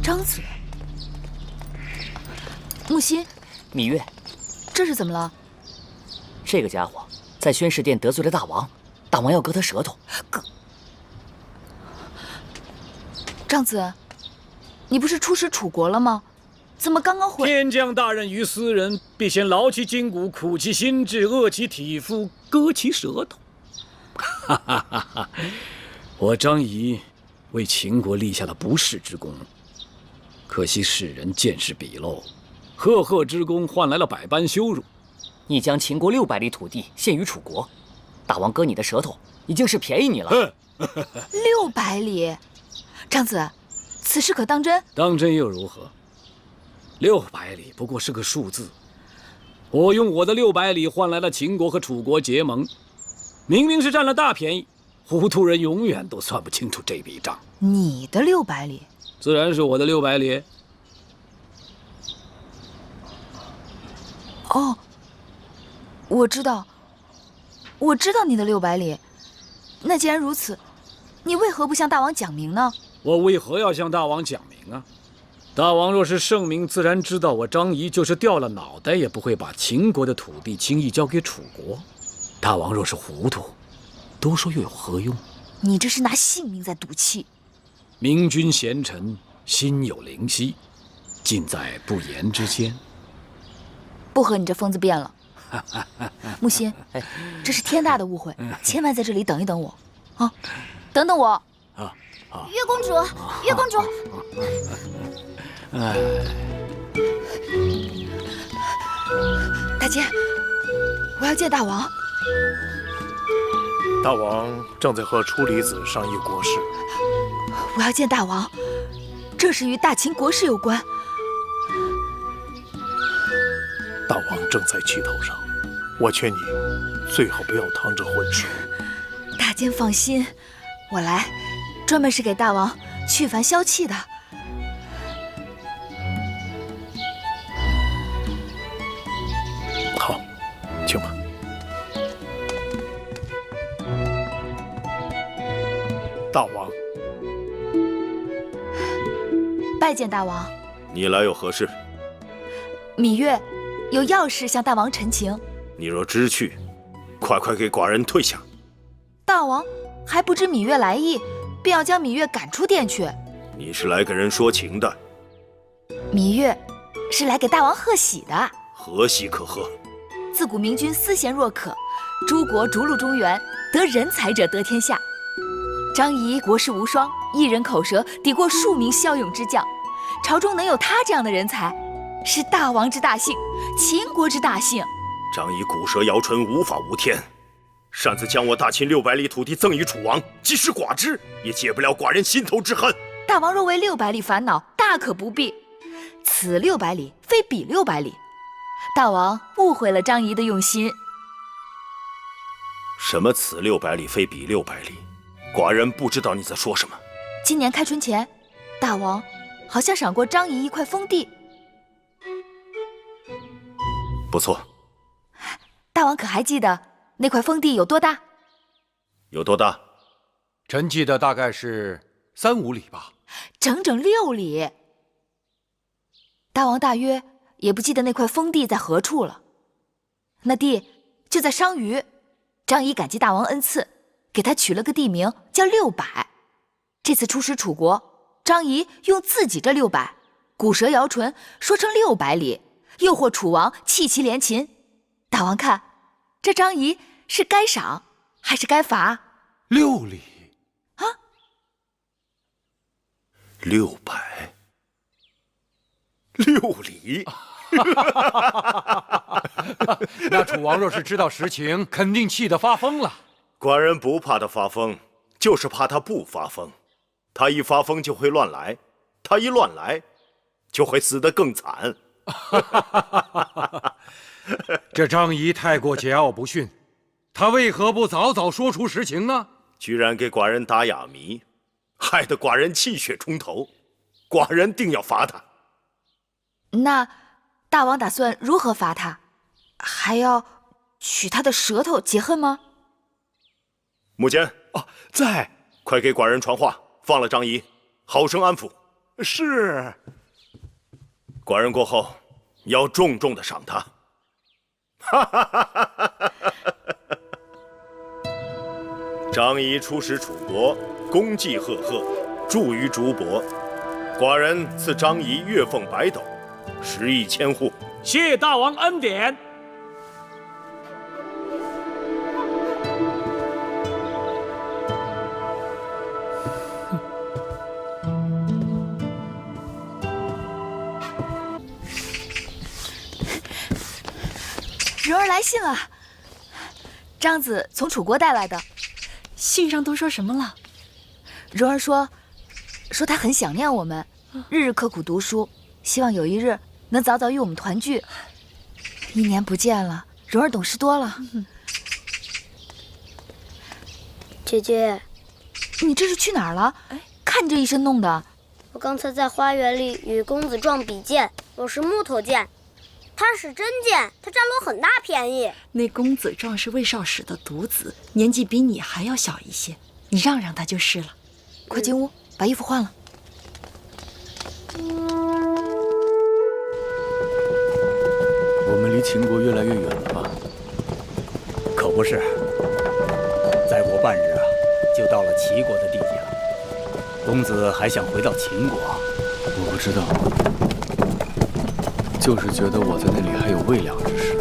张子，木心，芈月，这是怎么了？这个家伙在宣誓殿得罪了大王，大王要割他舌头。割！张子，你不是出使楚国了吗？怎么刚刚回？天将大任于斯人，必先劳其筋骨，苦其心志，饿其体肤，割其舌头。哈哈哈哈！我张仪为秦国立下了不世之功，可惜世人见识鄙陋，赫赫之功换来了百般羞辱。你将秦国600里土地献于楚国，大王割你的舌头已经是便宜你了。600里，张子，此事可当真？当真又如何？600里不过是个数字，我用我的600里换来了秦国和楚国结盟，明明是占了大便宜，糊涂人永远都算不清楚这笔账。你的600里，自然是我的600里。哦，我知道你的600里。那既然如此，你为何不向大王讲明呢？我为何要向大王讲明啊？大王若是圣明，自然知道我张仪就是掉了脑袋也不会把秦国的土地轻易交给楚国。大王若是糊涂，多说又有何用？你这是拿性命在赌气。明君贤臣，心有灵犀，尽在不言之间。不和你这疯子辩了。木心，这是天大的误会，千万在这里等一等我，啊，等等我。月公主，月公主，大姐，我要见大王。大王正在和楚离子商议国事。我要见大王，这事与大秦国事有关。大王正在气头上，我劝你最好不要趟这浑水。大监放心，我来专门是给大王去烦消气的。好，请吧。大王，拜见大王。你来有何事？芈月有要事向大王陈情。你若知趣，快给寡人退下。大王还不知芈月来意，便要将芈月赶出殿去。你是来给人说情的？芈月是来给大王贺喜的。何喜可贺？自古明君思贤若渴，诸国逐鹿中原，得人才者得天下。张仪国士无双，一人口舌抵过数名骁勇之将，朝中能有他这样的人才，是大王之大幸，秦国之大幸。张仪骨舌摇唇，无法无天，擅自将我大秦600里土地赠与楚王，即使寡之，也解不了寡人心头之恨。大王若为600里烦恼，大可不必。此600里非彼600里，大王误会了张仪的用心。什么此600里非彼600里？寡人不知道你在说什么。今年开春前，大王好像赏过张仪一块封地。不错。大王可还记得那块封地有多大？有多大？臣记得大概是3、5里吧。整整6里。大王大约也不记得那块封地在何处了。那地就在商於。张仪感激大王恩赐，给他取了个地名叫600。这次出使楚国，张仪用自己这600，骨舌摇唇说成600里，诱惑楚王弃其连秦。大王看，这张仪是该赏还是该罚？6里啊？600，6里。那楚王若是知道实情，肯定气得发疯了。寡人不怕他发疯，就是怕他不发疯。他一发疯就会乱来，他一乱来，就会死得更惨。这张仪太过桀骜不驯，他为何不早早说出实情呢？居然给寡人打哑谜，害得寡人气血冲头。寡人定要罚他。那大王打算如何罚他？还要取他的舌头解恨吗？木坚，在，快给寡人传话，放了张仪，好生安抚。是。寡人过后要重重的赏他。张仪出使楚国，功绩赫赫，著于竹帛。寡人赐张仪月俸100斗，10亿千户。谢大王恩典。蓉儿来信了，张子从楚国带来的。信上都说什么了？蓉儿说她很想念我们，日日刻苦读书，希望有一日能早早与我们团聚。1年不见了，蓉儿懂事多了。姐姐，你这是去哪儿了？看你这一身弄的。我刚才在花园里与公子撞比剑，我是木头剑，他是真剑，他占了我很大便宜。那公子壮是魏少使的独子，年纪比你还要小一些，你让让他就是了。快进屋，把衣服换了。我们离秦国越来越远了吧？可不是，再过半日啊，就到了齐国的地界了。公子还想回到秦国？我不知道，就是觉得我在那里还有未了之事。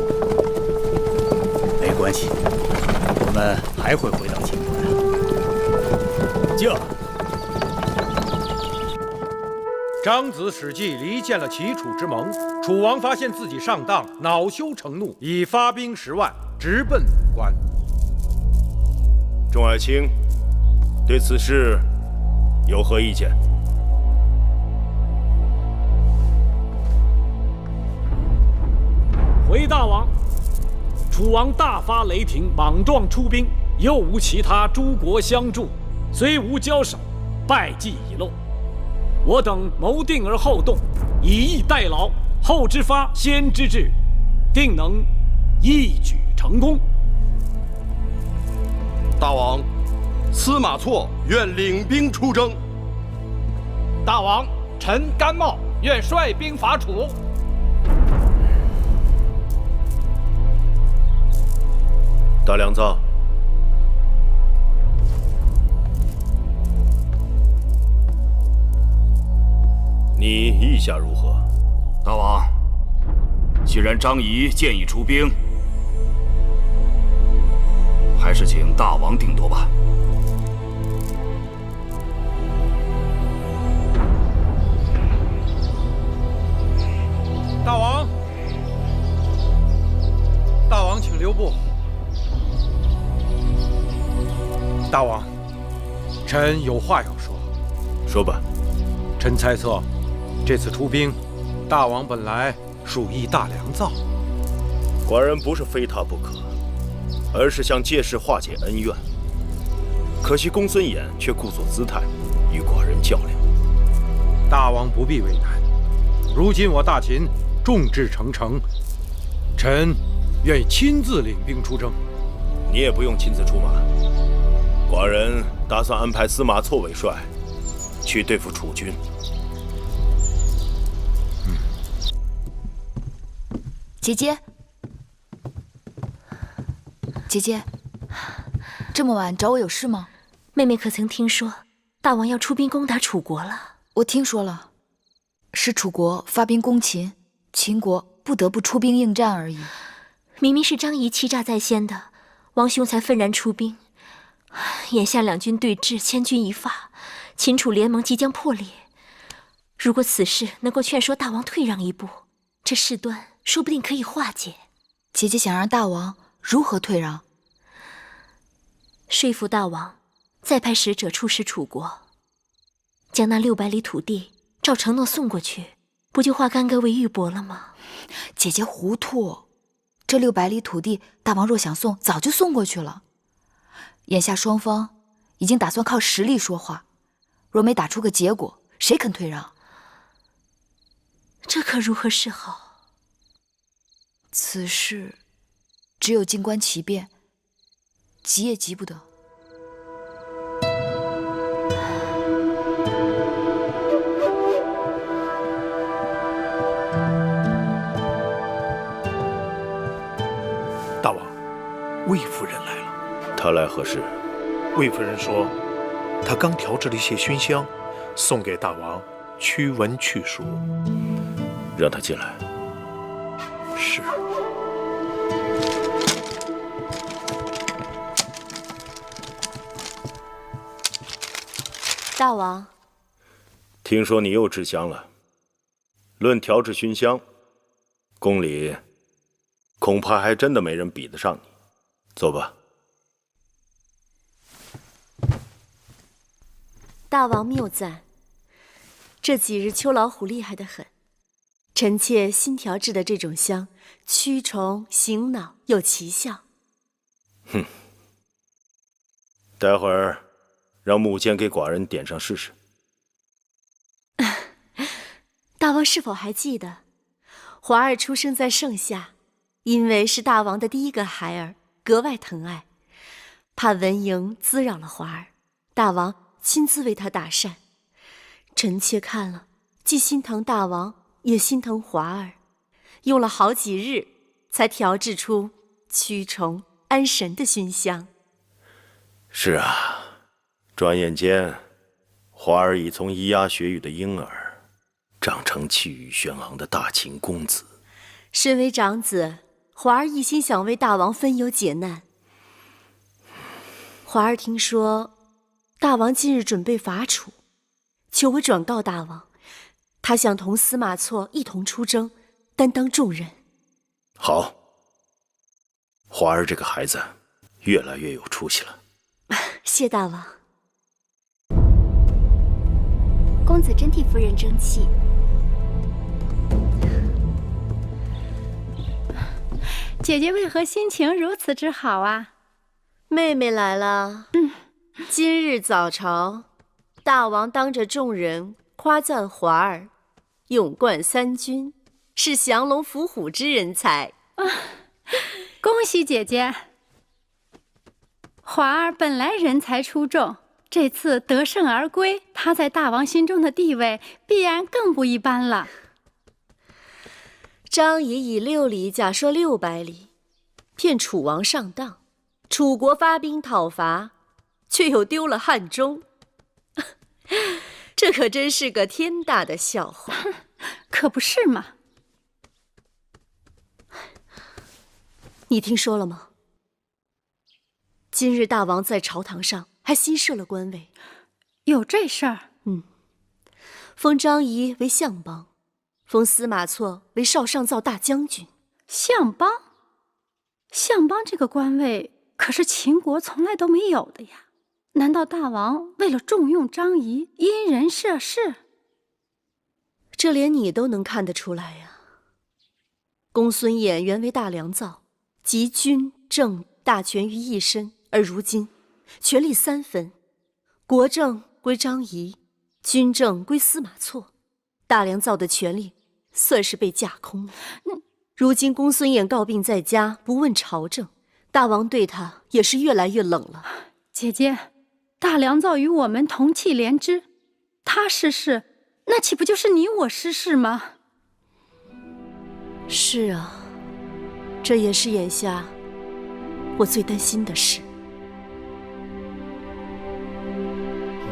没关系，我们还会回到秦国的。驾！张子使计离间了齐楚之盟，楚王发现自己上当，恼羞成怒，已发兵10万，直奔武关。众爱卿，对此事有何意见？回大王，楚王大发雷霆，莽撞出兵，又无其他诸国相助，虽无交手，败绩已露。我等谋定而后动，以逸待劳，后之发，先之至，定能一举成功。大王，司马错愿领兵出征。大王，臣甘茂愿率兵伐楚。大良造，你意下如何？大王，既然张仪建议出兵，还是请大王定夺吧。大王，大王，请留步。大王，臣有话要说。说吧。臣猜测，这次出兵，大王本来属意大良造。寡人不是非他不可，而是想借势化解恩怨。可惜公孙衍却故作姿态，与寡人较量。大王不必为难。如今我大秦众志成城，臣愿意亲自领兵出征。你也不用亲自出马。寡人打算安排司马错为帅，去对付楚军。姐姐，姐姐，这么晚找我有事吗？妹妹可曾听说大王要出兵攻打楚国了？我听说了，是楚国发兵攻秦，秦国不得不出兵应战而已。明明是张仪欺诈在先的，王兄才愤然出兵。眼下两军对峙，千钧一发，秦楚联盟即将破裂。如果此事能够劝说大王退让一步，这事端说不定可以化解。姐姐想让大王如何退让？说服大王再派使者出使楚国，将那600里土地照承诺送过去，不就化干戈为玉帛了吗？姐姐糊涂，这600里土地，大王若想送，早就送过去了。眼下双方已经打算靠实力说话，若没打出个结果，谁肯退让？这可如何是好？此事只有静观其变，急也急不得。他来何事？魏夫人说，她刚调制了一些熏香，送给大王驱蚊去暑。让他进来。是。大王，听说你又制香了。论调制熏香，宫里恐怕还真的没人比得上你。坐吧。大王谬赞，这几日秋老虎厉害得很。臣妾新调制的这种香，驱虫醒脑，有奇效。哼，待会儿让木剑给寡人点上试试。大王是否还记得，华儿出生在盛夏，因为是大王的第一个孩儿，格外疼爱，怕蚊蝇滋扰了华儿，大王亲自为他打扇。臣妾看了，既心疼大王，也心疼华儿，用了好几日，才调制出驱虫安神的熏香。是啊，转眼间，华儿已从咿呀学语的婴儿，长成气宇轩昂的大秦公子。身为长子，华儿一心想为大王分忧解难。华儿听说，大王近日准备伐楚，求我转告大王，他想同司马错一同出征，担当重任。好，华儿这个孩子越来越有出息了。谢大王。公子真替夫人争气。姐姐为何心情如此之好啊？妹妹来了。今日早朝，大王当着众人夸赞华儿勇冠三军，是降龙伏虎之人才。恭喜姐姐！华儿本来人才出众，这次得胜而归，他在大王心中的地位必然更不一般了。张仪以6里假设600里，骗楚王上当，楚国发兵讨伐，却又丢了汉中，这可真是个天大的笑话。可不是嘛？你听说了吗？今日大王在朝堂上还新设了官位。有这事儿？封张仪为相邦，封司马错为少上造大将军。相邦？相邦这个官位可是秦国从来都没有的呀，难道大王为了重用张仪，因人设事？这连你都能看得出来呀。公孙衍原为大良造，集军政大权于一身，而如今权力3分，国政归张仪，军政归司马错，大良造的权力算是被架空了。如今公孙衍告病在家，不问朝政，大王对他也是越来越冷了。姐姐，大良造与我们同气连枝，他失势，那岂不就是你我失势吗？是啊，这也是眼下我最担心的事。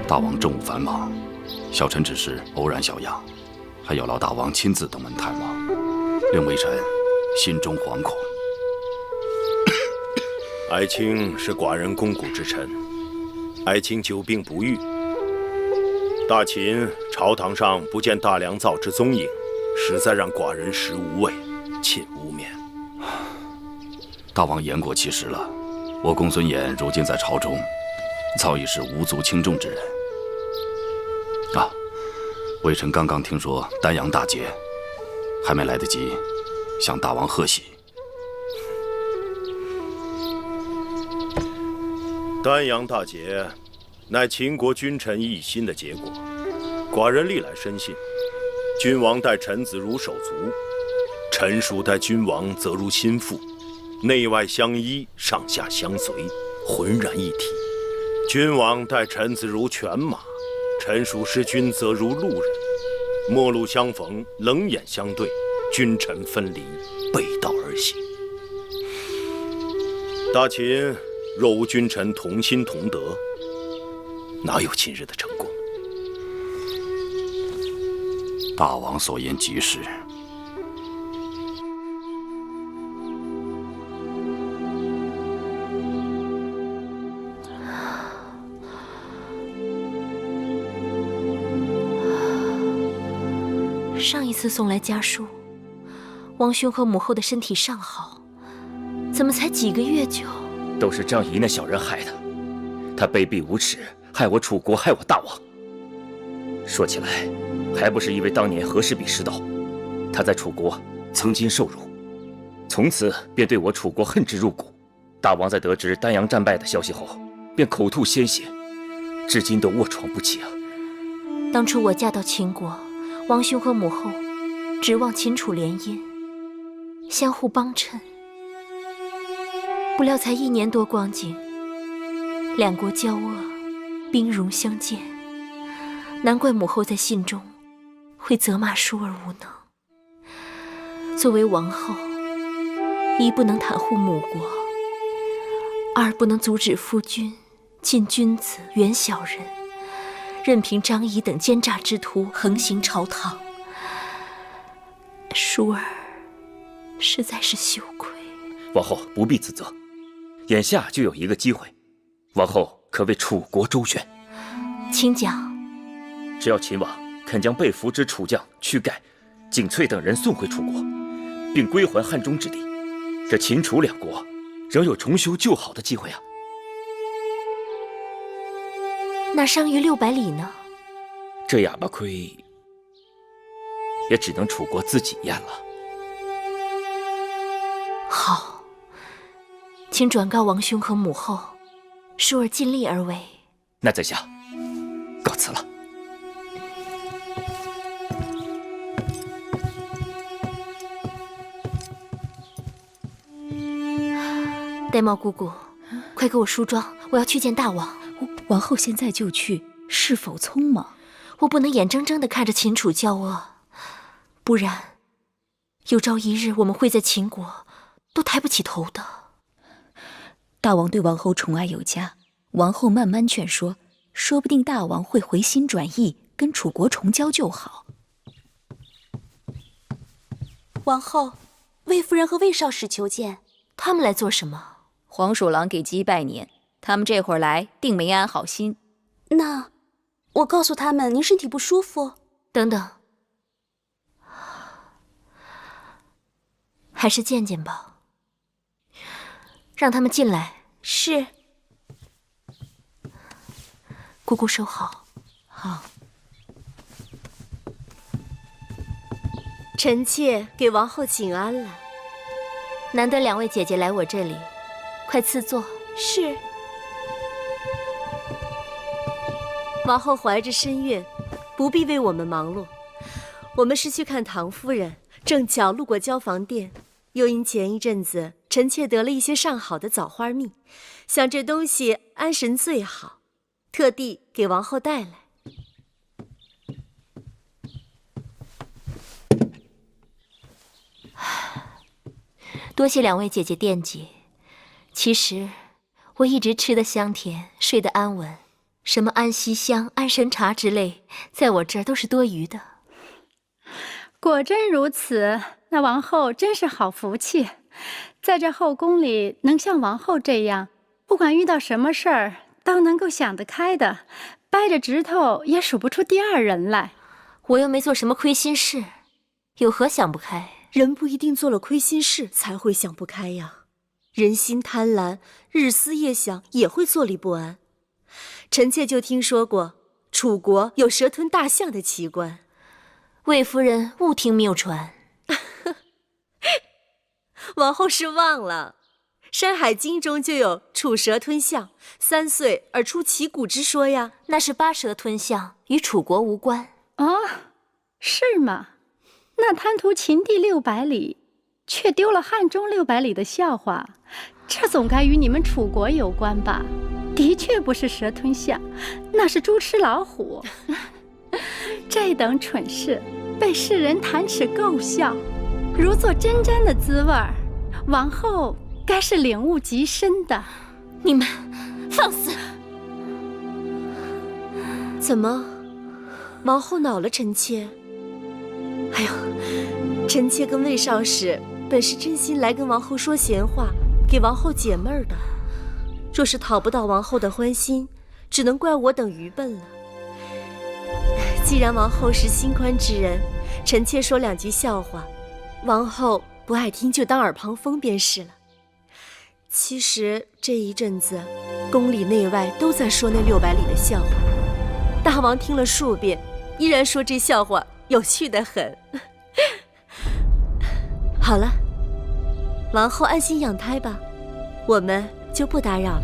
大王政务繁忙，小臣只是偶然小恙，还有劳大王亲自登门探望，令微臣心中惶恐。爱卿是寡人肱骨之臣，爱卿久病不愈，大秦朝堂上不见大良造之踪影，实在让寡人食无味，切勿免。大王言过其实了，我公孙衍如今在朝中，早已是无足轻重之人。啊，微臣刚刚听说丹阳大捷，还没来得及向大王贺喜。丹阳大捷，乃秦国君臣一心的结果。寡人历来深信，君王待臣子如手足，臣属待君王则如心腹，内外相依，上下相随，浑然一体。君王待臣子如犬马，臣属失君则如路人，陌路相逢，冷眼相对，君臣分离，背道而行。大秦若无君臣同心同德，哪有今日的成功？大王所言极是。上一次送来家书，王兄和母后的身体尚好，怎么才几个月就……都是张仪那小人害的，他卑鄙无耻，害我楚国，害我大王。说起来，还不是因为当年和氏璧失道，他在楚国曾经受辱，从此便对我楚国恨之入骨。大王在得知丹阳战败的消息后，便口吐鲜血，至今都卧床不起啊。当初我嫁到秦国，王兄和母后指望秦楚联姻，相互帮衬，不料才1年多光景，两国交恶，兵戎相见，难怪母后在信中会责骂舒儿无能。作为王后，一不能袒护母国，二不能阻止夫君近君子远小人，任凭张仪等奸诈之徒横行朝堂。舒儿实在是羞愧。王后不必自责，眼下就有一个机会，王后可为楚国周旋。请讲。只要秦王肯将被俘之楚将屈盖、景翠等人送回楚国，并归还汉中之地，这秦楚两国仍有重修旧好的机会啊。那商於600里呢？这哑巴亏也只能楚国自己咽了。好，请转告王兄和母后，舒儿尽力而为。那在下告辞了。玳瑁姑姑，快给我梳妆，我要去见大王。王后现在就去，是否匆忙？我不能眼睁睁地看着秦楚交恶，不然有朝一日我们会在秦国都抬不起头的。大王对王后宠爱有加，王后慢慢劝说，说不定大王会回心转意，跟楚国重交旧好。王后，魏夫人和魏少使求见。他们来做什么？黄鼠狼给鸡拜年，他们这会儿来定没安好心。那我告诉他们您身体不舒服。等等，还是见见吧。让他们进来。是。姑姑收好。好。臣妾给王后请安了。难得两位姐姐来我这里，快赐座。是。王后怀着身孕，不必为我们忙碌。我们是去看唐夫人，正巧路过交房店，又因前一阵子臣妾得了一些上好的枣花蜜，想这东西安神最好，特地给王后带来。多谢两位姐姐惦记。其实我一直吃得香甜，睡得安稳，什么安息香、安神茶之类，在我这儿都是多余的。果真如此，那王后真是好福气，在这后宫里能像王后这样，不管遇到什么事儿都能够想得开的，掰着指头也数不出第二人来。我又没做什么亏心事，有何想不开？人不一定做了亏心事才会想不开呀，人心贪婪，日思夜想也会坐立不安。臣妾就听说过楚国有蛇吞大象的奇观。魏夫人勿听谬传。王后是忘了，《山海经》中就有楚蛇吞象，3岁而出其骨之说呀。那是8蛇吞象，与楚国无关。哦，是吗？那贪图秦地600里，却丢了汉中600里的笑话，这总该与你们楚国有关吧？的确不是蛇吞象，那是猪吃老虎。这等蠢事被世人弹齿构笑，如坐针毡的滋味儿，王后该是领悟极深的。你们放肆！怎么，王后恼了臣妾？哎呦，臣妾跟魏少使本是真心来跟王后说闲话，给王后解闷儿的。若是讨不到王后的欢心，只能怪我等愚笨了。既然王后是心宽之人，臣妾说两句笑话，王后不爱听就当耳旁风便是了。其实这一阵子，宫里内外都在说那600里的笑话，大王听了数遍，依然说这笑话有趣得很。好了，王后安心养胎吧，我们就不打扰了。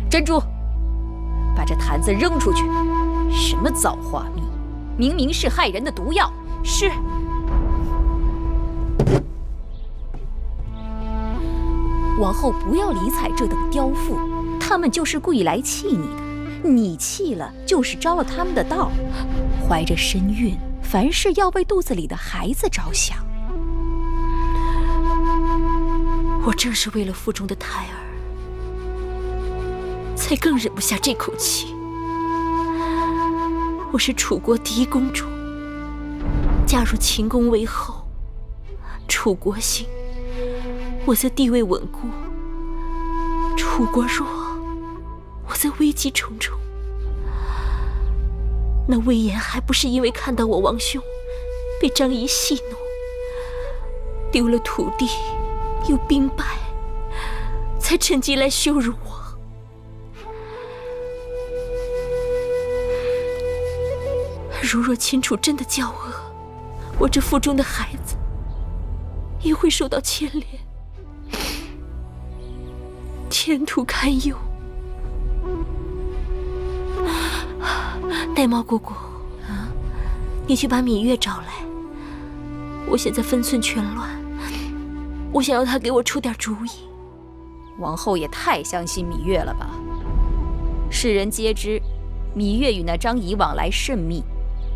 珍珠，把这坛子扔出去！什么造化蜜，明明是害人的毒药！是。王后不要理睬这等刁妇，他们就是故意来气你的，你气了就是招了他们的道。怀着身孕，凡事要为肚子里的孩子着想。我正是为了腹中的胎儿，才更忍不下这口气。我是楚国第一公主，嫁入秦宫为后，楚国兴，我则地位稳固；楚国弱，我则危机重重。那魏延还不是因为看到我王兄被张仪戏弄，丢了土地又兵败，才趁机来羞辱我。如若秦楚真的交恶，我这腹中的孩子也会受到牵连，前途堪忧。玳瑁姑姑，你去把芈月找来。我现在分寸全乱，我想要她给我出点主意。王后也太相信芈月了吧？世人皆知，芈月与那张仪往来甚密。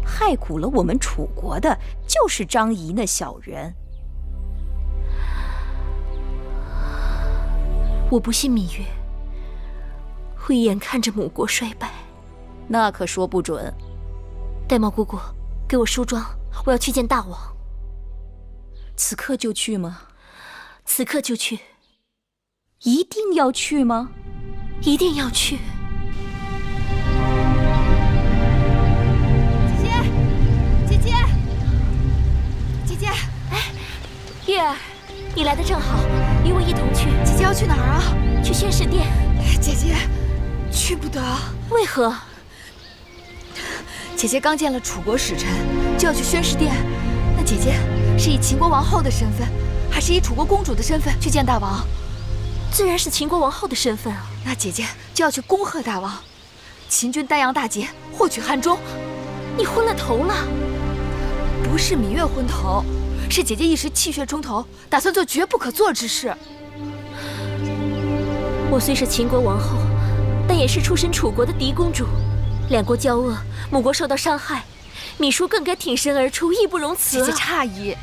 害苦了我们楚国的，就是张仪那小人。我不信芈月会眼看着母国衰败，那可说不准。玳瑁姑姑，给我梳妆，我要去见大王。此刻就去吗？此刻就去。一定要去吗？一定要去。月儿，你来的正好，与我一同去。姐姐要去哪儿啊？去宣誓殿。姐姐，去不得。为何？姐姐刚见了楚国使臣，就要去宣誓殿。那姐姐是以秦国王后的身份，还是以楚国公主的身份去见大王？自然是秦国王后的身份啊。那姐姐就要去恭贺大王，秦军丹阳大捷，获取汉中。你昏了头了？不是芈月昏头。是姐姐一时气血冲头，打算做绝不可做之事。我虽是秦国王后，但也是出身楚国的嫡公主。两国交恶，母国受到伤害，芈叔更该挺身而出，义不容辞。姐姐诧异，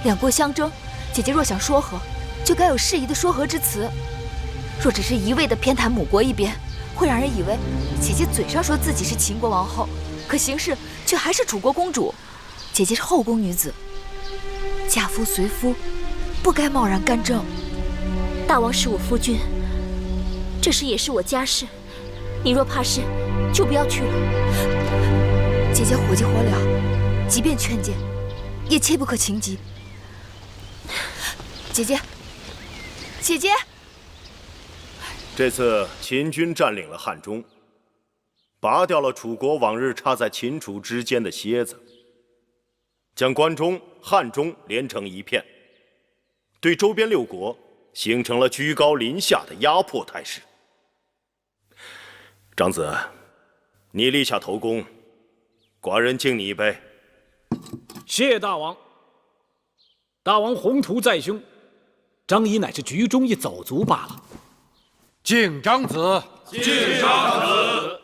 两国相争，姐姐若想说和，就该有适宜的说和之词。若只是一味的偏袒母国一边，会让人以为姐姐嘴上说自己是秦国王后，可行事却还是楚国公主。姐姐是后宫女子。嫁夫随夫，不该贸然干政。大王是我夫君，这事也是我家事。你若怕事，就不要去了。姐姐火急火燎，即便劝谏，也切不可情急。姐姐，姐姐，这次秦军占领了汉中，拔掉了楚国往日插在秦楚之间的楔子。将关中、汉中连成一片，对周边6国形成了居高临下的压迫态势。长子，你立下头功，寡人敬你一杯。谢大王。大王宏图再胸，张仪乃是局中一走卒罢了。敬长子。敬长子。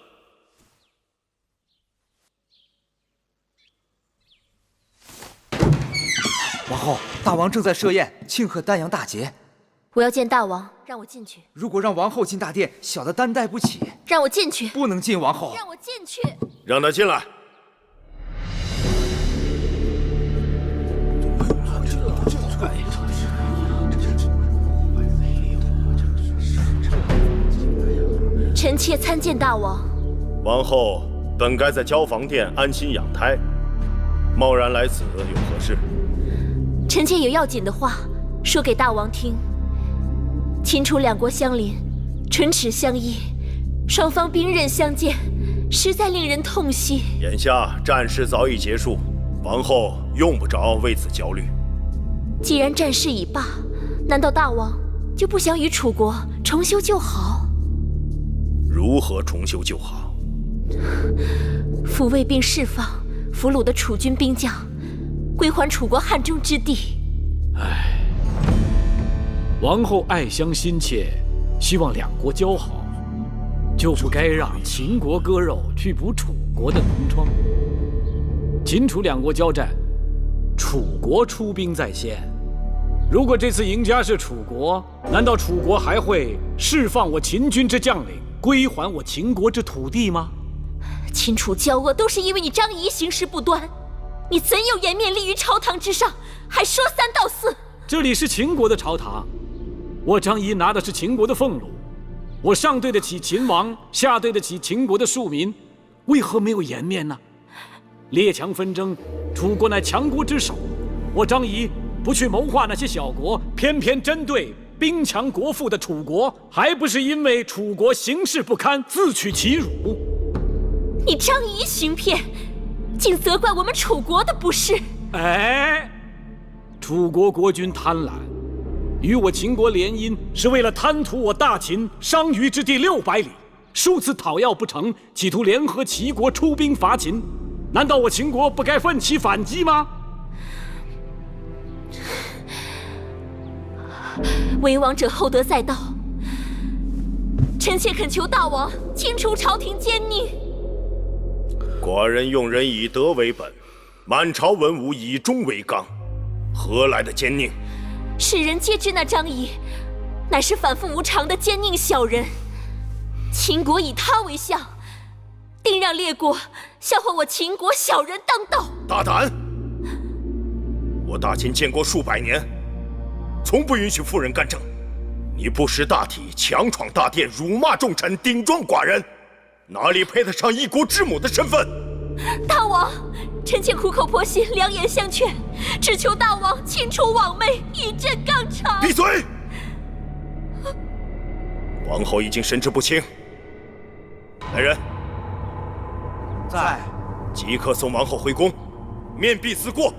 王后，大王正在设宴庆贺丹阳大捷。我要见大王，让我进去。如果让王后进大殿，小的担待不起。让我进去。不能进，王后。让我进去。让他进来。臣妾参见大王。王后本该在交房殿安心养胎，贸然来此有何事？臣妾有要紧的话说给大王听。秦楚两国相邻，唇齿相依，双方兵刃相见，实在令人痛惜。眼下战事早已结束，王后用不着为此焦虑。既然战事已罢，难道大王就不想与楚国重修旧好？如何重修旧好？抚慰并释放俘虏的楚军兵将，归还楚国汉中之地。唉，王后爱乡心切，希望两国交好，就不该让秦国割肉去补楚国的脓疮。秦楚两国交战，楚国出兵在先。如果这次赢家是楚国，难道楚国还会释放我秦军之将领，归还我秦国之土地吗？秦楚交恶都是因为你张仪行事不端，你怎有颜面立于朝堂之上，还说三道四？这里是秦国的朝堂，我张仪拿的是秦国的俸禄，我上对得起秦王，下对得起秦国的庶民，为何没有颜面呢？列强纷争，楚国乃强国之首，我张仪不去谋划那些小国，偏偏针对兵强国富的楚国，还不是因为楚国形势不堪，自取其辱？你张仪行骗，竟责怪我们楚国的不是。哎，楚国国君贪婪，与我秦国联姻，是为了贪图我大秦商於之地600里，数次讨要不成，企图联合齐国出兵伐秦。难道我秦国不该奋起反击吗？为王者厚德载道，臣妾恳求大王清除朝廷奸佞。寡人用人以德为本，满朝文武以忠为纲，何来的奸佞？世人皆知那张仪乃是反复无常的奸佞小人，秦国以他为相，定让列国笑话我秦国小人当道。大胆！我大秦建国数百年，从不允许妇人干政。你不识大体，强闯大殿，辱骂重臣，顶撞寡人，哪里配得上一国之母的身份？大王，臣妾苦口婆心，良言相劝，只求大王清除枉昧，以正纲常。闭嘴！王后已经神志不清，来人，在，即刻送王后回宫，面壁思过。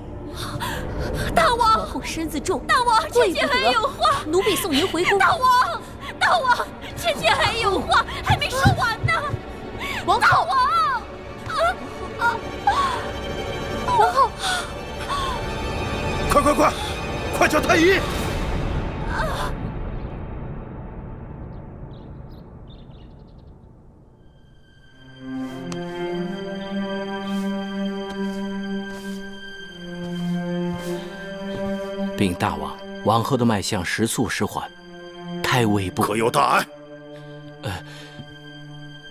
大王，王后身子重，大王，臣妾还有话，奴婢送您回宫。大王，大王，臣妾还有话还没说完呢。王后，大王，王后，快叫太医！禀大王，王后的脉象时速时缓，胎位不可有大碍？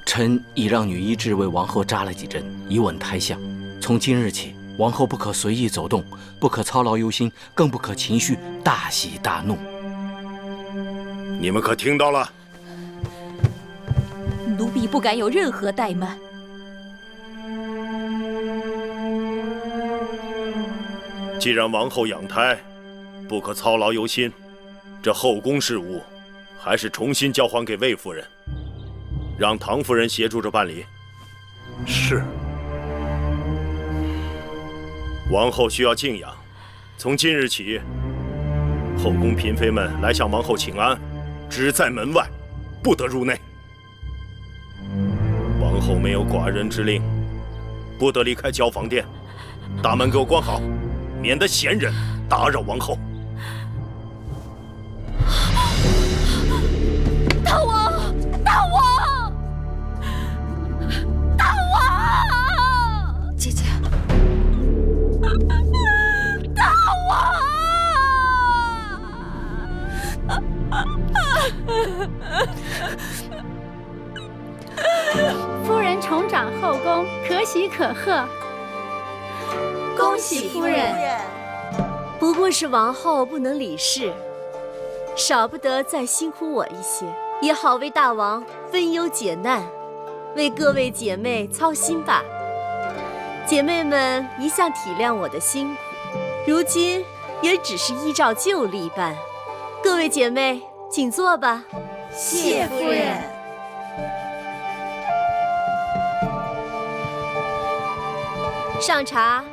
臣已让女医治为王后扎了几针，以稳胎象。从今日起，王后不可随意走动，不可操劳忧心，更不可情绪大喜大怒。你们可听到了？奴婢不敢有任何怠慢。既然王后养胎，不可操劳忧心，这后宫事务还是重新交还给魏夫人，让唐夫人协助着办理。是。王后需要静养，从今日起，后宫嫔妃们来向王后请安，只在门外，不得入内。王后没有寡人之令，不得离开交房殿，大门给我关好，免得闲人打扰王后。大王，可贺。恭喜夫人。不过是王后不能理事，少不得再辛苦我一些，也好为大王分忧解难，为各位姐妹操心吧。姐妹们一向体谅我的辛苦，如今也只是依照旧例办。各位姐妹，请坐吧。谢夫人。上茶。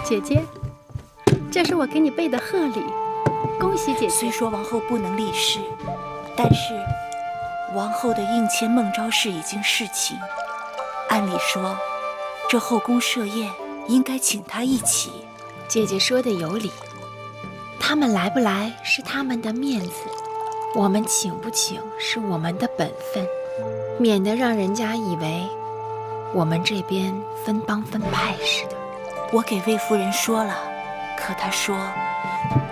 姐姐，这是我给你备的贺礼，恭喜姐姐。虽说王后不能立誓，但是王后的应签孟昭氏已经侍寝，按理说，这后宫设宴应该请她一起。姐姐说的有理，他们来不来是他们的面子，我们请不请是我们的本分，免得让人家以为我们这边分帮分派似的。我给魏夫人说了，可她说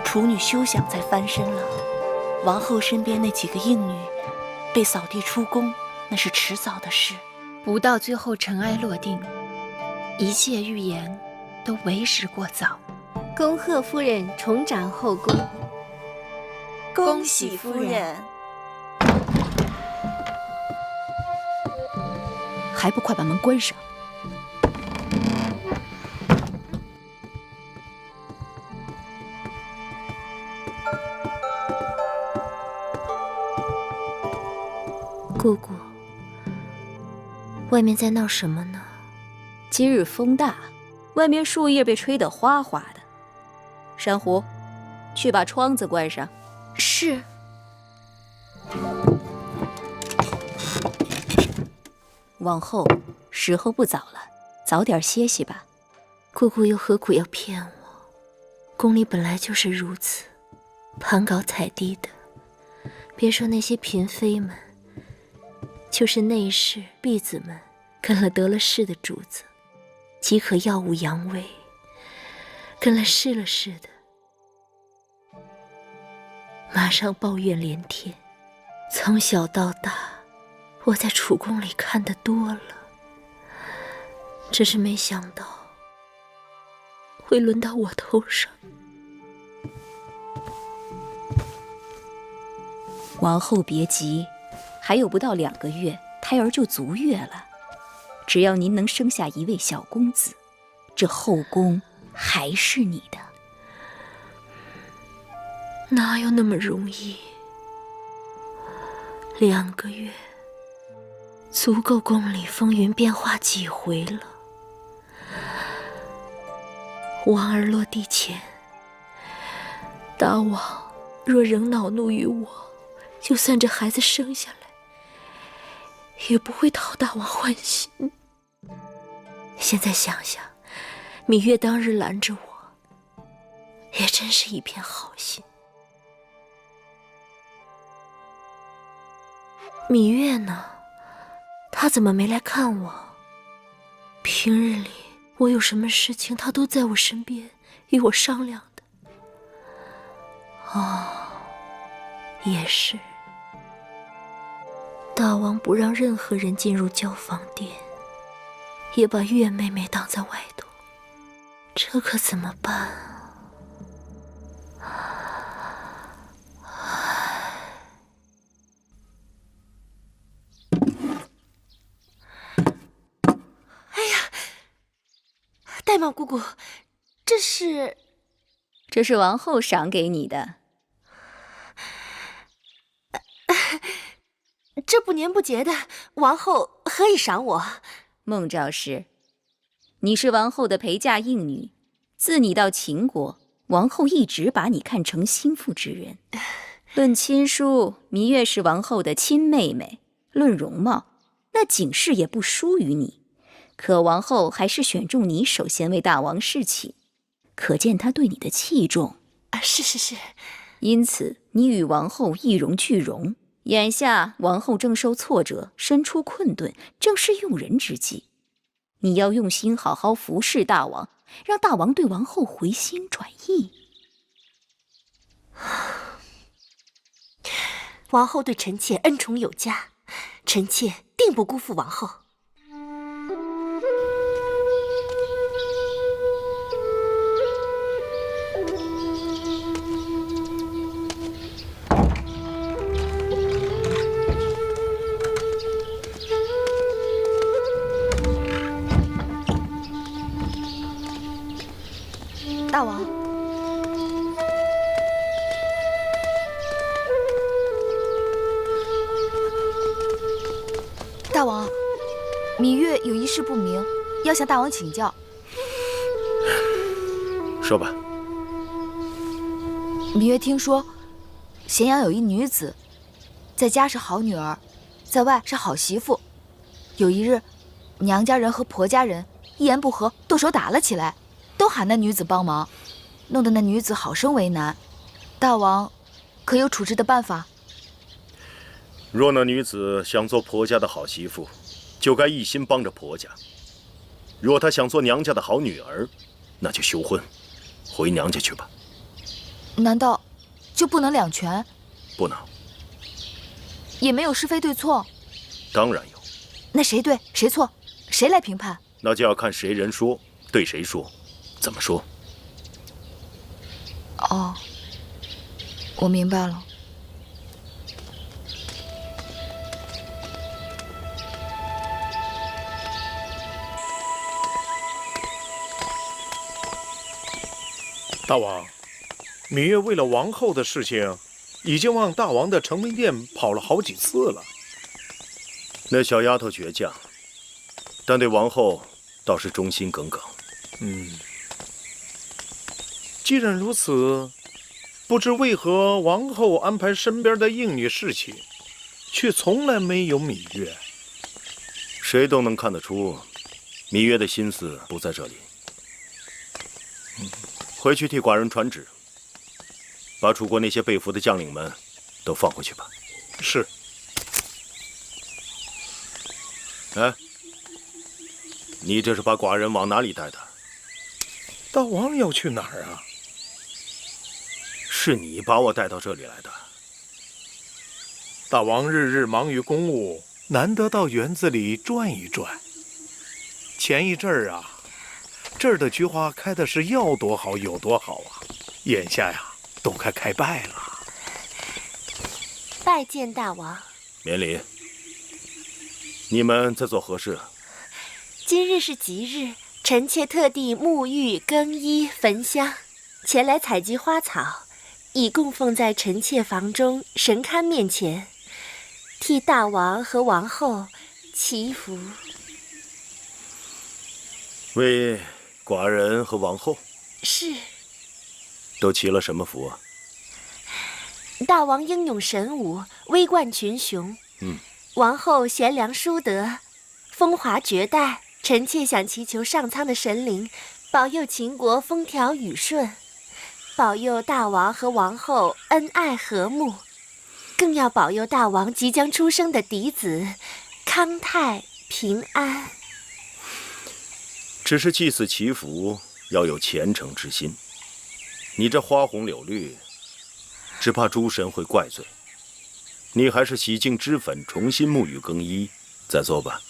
处女休想再翻身了。王后身边那几个应女被扫地出宫，那是迟早的事。不到最后尘埃落定，一切预言都为时过早。恭贺夫人重掌后宫。恭喜夫人。还不快把门关上！姑姑，外面在闹什么呢？今日风大，外面树叶被吹得哗哗的。珊瑚，去把窗子关上。是。王后，时候不早了，早点歇息吧。姑姑又何苦要骗我？宫里本来就是如此，攀高踩低的。别说那些嫔妃们，就是内侍婢子们，跟了得了势的主子，即可耀武扬威；跟了失了势的，马上抱怨连天。从小到大，我在储宫里看得多了，只是没想到会轮到我头上。王后别急，还有不到2个月，胎儿就足月了。只要您能生下一位小公子，这后宫还是你的。哪有那么容易？2个月足够宫里风云变化几回了。王儿落地前，大王若仍恼怒于我，就算这孩子生下来，也不会讨大王欢心。现在想想，芈月当日拦着我，也真是一片好心。芈月呢？她怎么没来看我？平日里我有什么事情，她都在我身边与我商量的。哦，也是。大王不让任何人进入交房殿，也把月妹妹挡在外头，这可怎么办啊？戴瑁姑姑，这是王后赏给你的。这不年不节的，王后何以赏我？孟昭氏，你是王后的陪嫁应女，自你到秦国，王后一直把你看成心腹之人。论亲疏，芈月是王后的亲妹妹；论容貌，那景氏也不输于你。可王后还是选中你首先为大王侍寝，可见她对你的器重。是。因此，你与王后一荣俱荣。眼下王后正受挫折，身处困顿，正是用人之际。你要用心好好服侍大王，让大王对王后回心转意。王后对臣妾恩宠有加，臣妾定不辜负王后。大王，大王，芈月有一事不明，要向大王请教。说吧。芈月听说，咸阳有一女子，在家是好女儿，在外是好媳妇。有一日，娘家人和婆家人一言不合，动手打了起来。都喊那女子帮忙，弄得那女子好生为难。大王，可有处置的办法？若那女子想做婆家的好媳妇，就该一心帮着婆家；若她想做娘家的好女儿，那就休婚，回娘家去吧。难道就不能两全？不能。也没有是非对错？当然有。那谁对谁错，谁来评判？那就要看谁人说，对谁说。怎么说？哦，我明白了。大王，芈月为了王后的事情，已经往大王的承文殿跑了好几次了。那小丫头倔强，但对王后倒是忠心耿耿。既然如此，不知为何王后安排身边的应女侍妾，却从来没有芈月。谁都能看得出，芈月的心思不在这里。回去替寡人传旨，把楚国那些被俘的将领们都放回去吧。是。哎，你这是把寡人往哪里带的？大王要去哪儿啊？是你把我带到这里来的。大王日日忙于公务，难得到园子里转一转。前一阵儿啊，这儿的菊花开的是要多好有多好啊，眼下呀都快开败了。拜见大王。免礼。你们在做何事？今日是吉日，臣妾特地沐浴更衣焚香，前来采集花草，以供奉在臣妾房中神龛面前，替大王和王后祈福。为寡人和王后？是。都祈了什么福啊？大王英勇神武，威冠群雄。王后贤良淑德，风华绝代。臣妾想祈求上苍的神灵，保佑秦国风调雨顺，保佑大王和王后恩爱和睦，更要保佑大王即将出生的嫡子康泰平安。只是祭祀祈福要有虔诚之心，你这花红柳绿，只怕诸神会怪罪。你还是洗净脂粉，重新沐浴更衣，再做吧。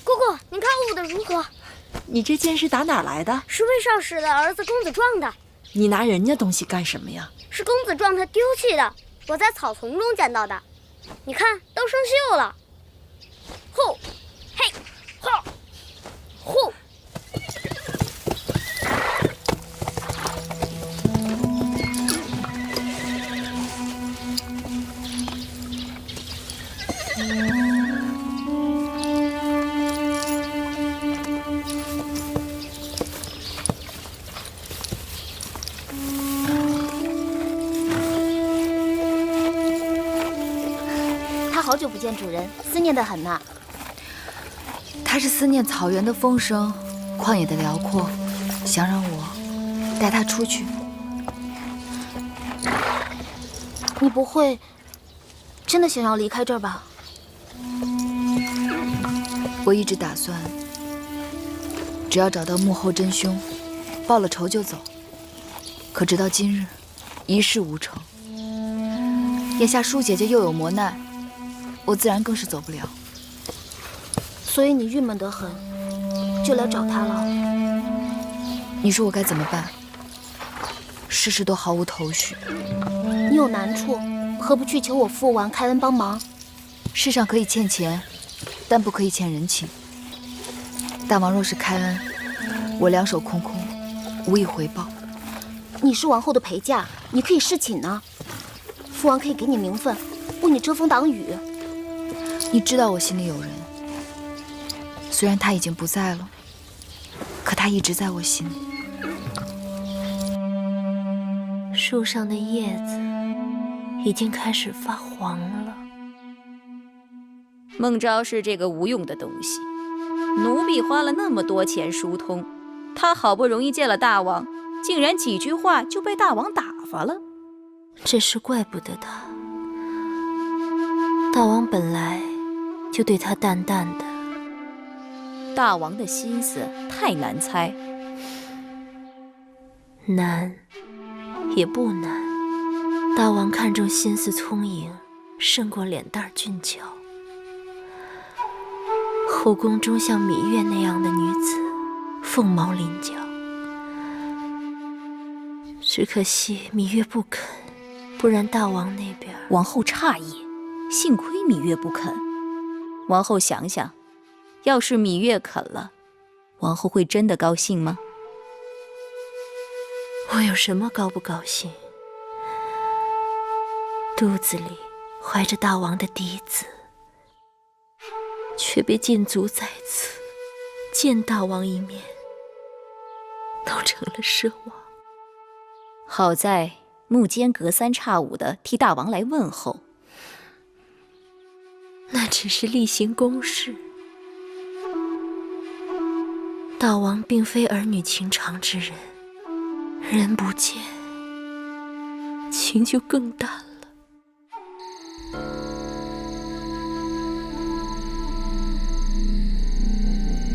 姑姑，您看我舞的如何？你这剑是打哪儿来的？是魏少使的儿子公子撞的。你拿人家东西干什么呀？是公子撞他丢弃的，我在草丛中捡到的。你看，都生锈了。呼，嘿，吼，呼。好久不见主人，思念得很呐。他是思念草原的风声，旷野的辽阔，想让我带他出去。你不会真的想要离开这儿吧？我一直打算，只要找到幕后真凶，报了仇就走。可直到今日，一事无成。眼下舒姐姐又有磨难，我自然更是走不了。所以你郁闷得很，就来找他了。你说我该怎么办？事事都毫无头绪。你有难处，何不去求我父王开恩帮忙？世上可以欠钱，但不可以欠人情。大王若是开恩，我两手空空，无以回报。你是王后的陪嫁，你可以侍寝呢。父王可以给你名分，为你遮风挡雨。你知道我心里有人，虽然他已经不在了，可他一直在我心里。树上的叶子已经开始发黄了。孟昭是这个无用的东西，奴婢花了那么多钱疏通，他好不容易见了大王，竟然几句话就被大王打发了。这事怪不得他，大王本来就对他淡淡的。大王的心思太难猜，难也不难。大王看重心思聪颖，胜过脸蛋俊俏。后宫中像芈月那样的女子，凤毛麟角。只可惜芈月不肯，不然大王那边……王后诧异，幸亏芈月不肯。王后想想，要是芈月肯了，王后会真的高兴吗？我有什么高不高兴？肚子里怀着大王的嫡子，却被禁足在此，见大王一面都成了奢望。好在幕间隔三差五的替大王来问候，那只是例行公事。大王并非儿女情长之人，人不见，情就更淡了。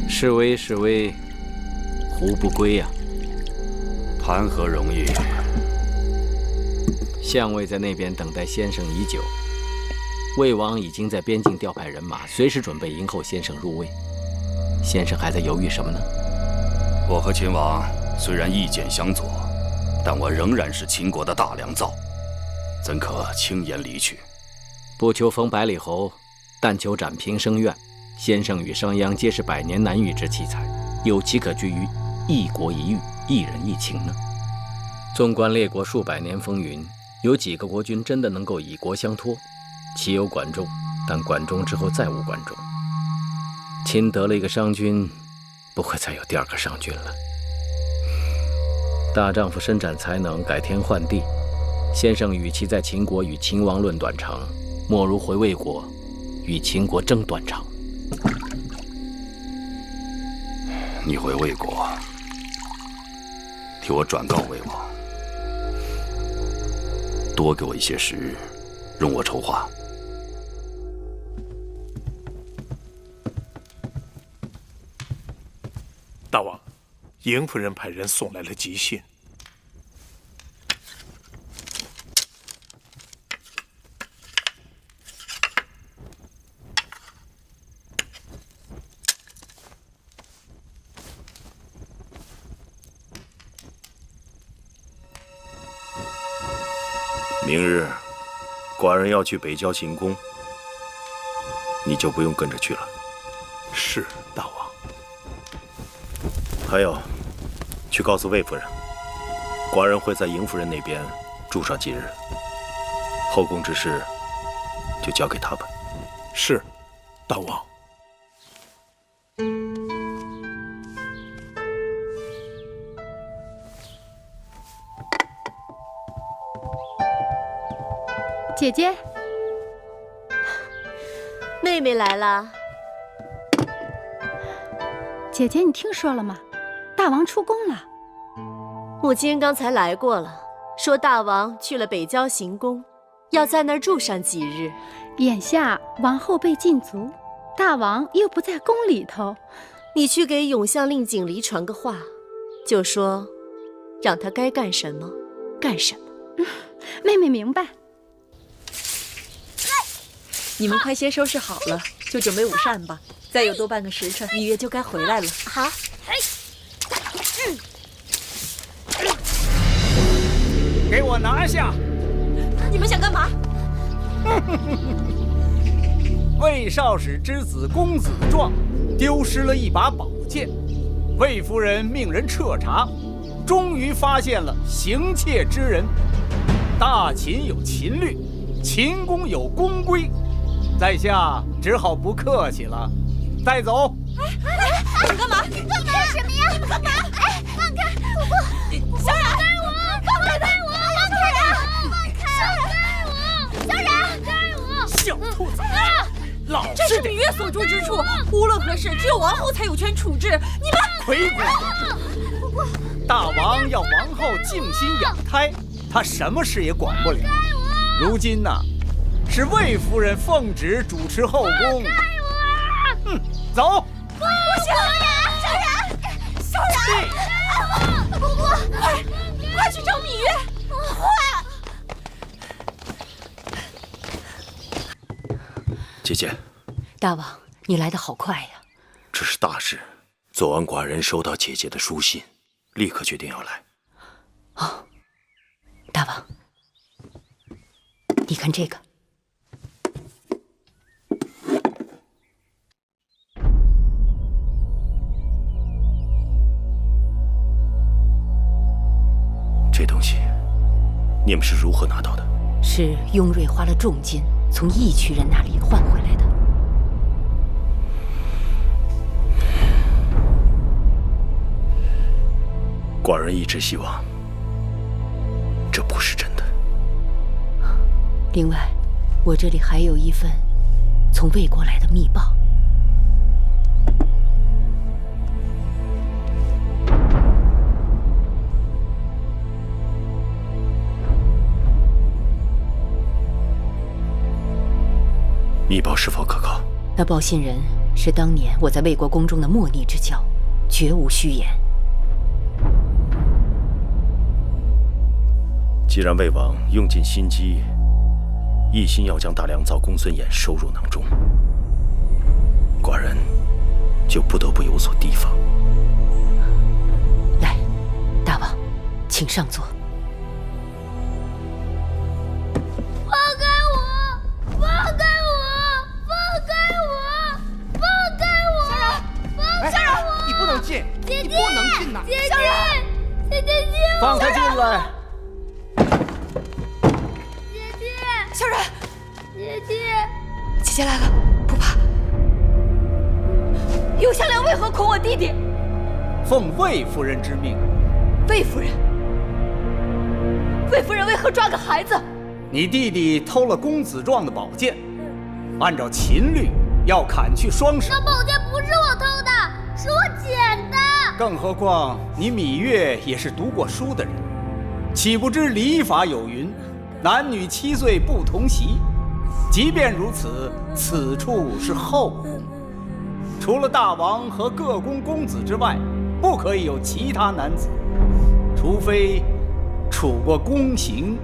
示威示威，胡不归呀？谈何容易！相位在那边等待先生已久，魏王已经在边境调派人马，随时准备迎候先生入魏。先生还在犹豫什么呢？我和秦王虽然意见相左，但我仍然是秦国的大良造，怎可轻言离去？不求封百里侯，但求展平生愿。先生与商鞅皆是百年难遇之奇才，有其可居于一国一域、一人一情呢？纵观列国数百年风云，有几个国君真的能够以国相托？其有管仲，但管仲之后再无管仲。秦得了一个商君，不会再有第二个商君了。大丈夫伸展才能，改天换地。先生与其在秦国与秦王论短长，莫如回魏国，与秦国争短长。你回魏国，替我转告魏王，多给我一些时日，容我筹划。大王，邢夫人派人送来了急信。明日，寡人要去北郊行宫，你就不用跟着去了。是，大王。还有，去告诉魏夫人，寡人会在邢夫人那边住上几日，后宫之事就交给他吧。是，大王。姐姐，妹妹来了。姐姐，你听说了吗？大王出宫了。母亲刚才来过了，说大王去了北郊行宫，要在那儿住上几日。眼下王后被禁足，大王又不在宫里头，你去给永相令景离传个话，就说让他该干什么干什么。妹妹明白。你们快些收拾好了，就准备午膳吧。再有多半个时辰，芈月就该回来了。好。给我拿下！你们想干嘛？魏少使之子公子壮丢失了一把宝剑，魏夫人命人彻查，终于发现了行窃之人。大秦有秦律，秦宫有宫规，在下只好不客气了，带走。你们干嘛？干什么呀？你们干嘛？哎，放开！不，小冉，放开我！放开我！放开我！放开我！小冉，小兔子，老这是芈月所住之处，无论何事，只有王后才有权处置。你们回国！大王要王后静心养胎，他什么事也管不了。如今呢，是魏夫人奉旨主持后宫。哼，走！不行，小冉，快去找芈月！姐姐，大王，你来得好快呀！这是大事。昨晚寡人收到姐姐的书信，立刻决定要来。哦，大王，你看这个。这东西，你们是如何拿到的？是雍瑞花了重金从义渠人那里换回来的。寡人一直希望这不是真的。另外，我这里还有一份从魏国来的密报。密报是否可靠？那报信人是当年我在魏国宫中的莫逆之交，绝无虚言。既然魏王用尽心机，一心要将大良造公孙衍收入囊中，寡人就不得不有所提防。来，大王，请上座。放开我！放开我！放开我！放开我！小冉，你不能进，你不能进呐！小冉，姐姐，放他进来。小冉，姐姐来了，不怕。永相良为何恐我弟弟？奉魏夫人之命。魏夫人？魏夫人为何抓个孩子？你弟弟偷了公子壮的宝剑，按照秦律要砍去双手。那宝剑不是我偷的，是我捡的。更何况你芈月也是读过书的人，岂不知礼法有云？男女7岁不同席，即便如此，此处是后宫，除了大王和各宫公子之外，不可以有其他男子，除非处过宫刑。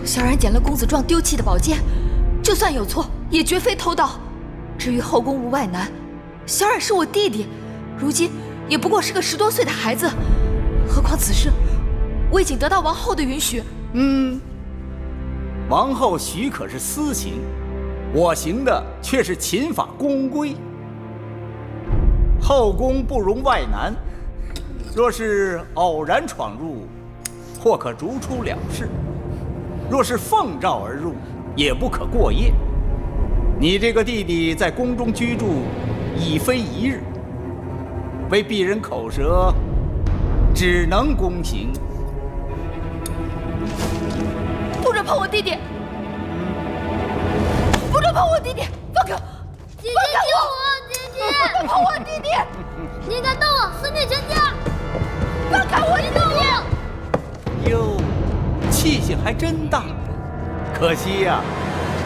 小冉捡了公子壮丢弃的宝剑，就算有错，也绝非偷盗。至于后宫无外男，小冉是我弟弟，如今也不过是个10多岁的孩子，何况此事我已经得到王后的允许。王后许可是私情，我行的却是秦法宫规。后宫不容外男，若是偶然闯入，或可逐出了事；若是奉诏而入，也不可过夜。你这个弟弟在宫中居住已非一日，为避人口舌，只能宫刑。不准碰我弟弟！不准碰我弟弟！放开我！姐姐救我！姐姐，别碰我弟弟！你敢动我，死你全家！放开我！你动我！哟，气性还真大，可惜呀，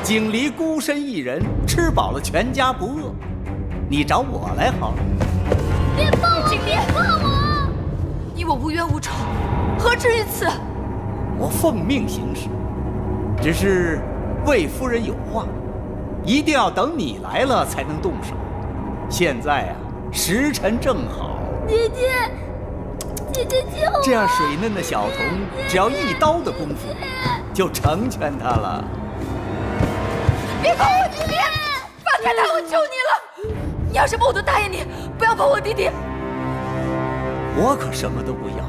景离孤身一人，吃饱了全家不饿。你找我来好了。别放我！别放我！你我无冤无仇，何至于此？我奉命行事，只是魏夫人有话，一定要等你来了才能动手。现在啊，时辰正好。姐姐救我！这样水嫩的小童，只要一刀的功夫，就成全他了。别碰我弟弟！放开他！我求你了！你要什么我都答应你，不要碰我弟弟。我可什么都不要，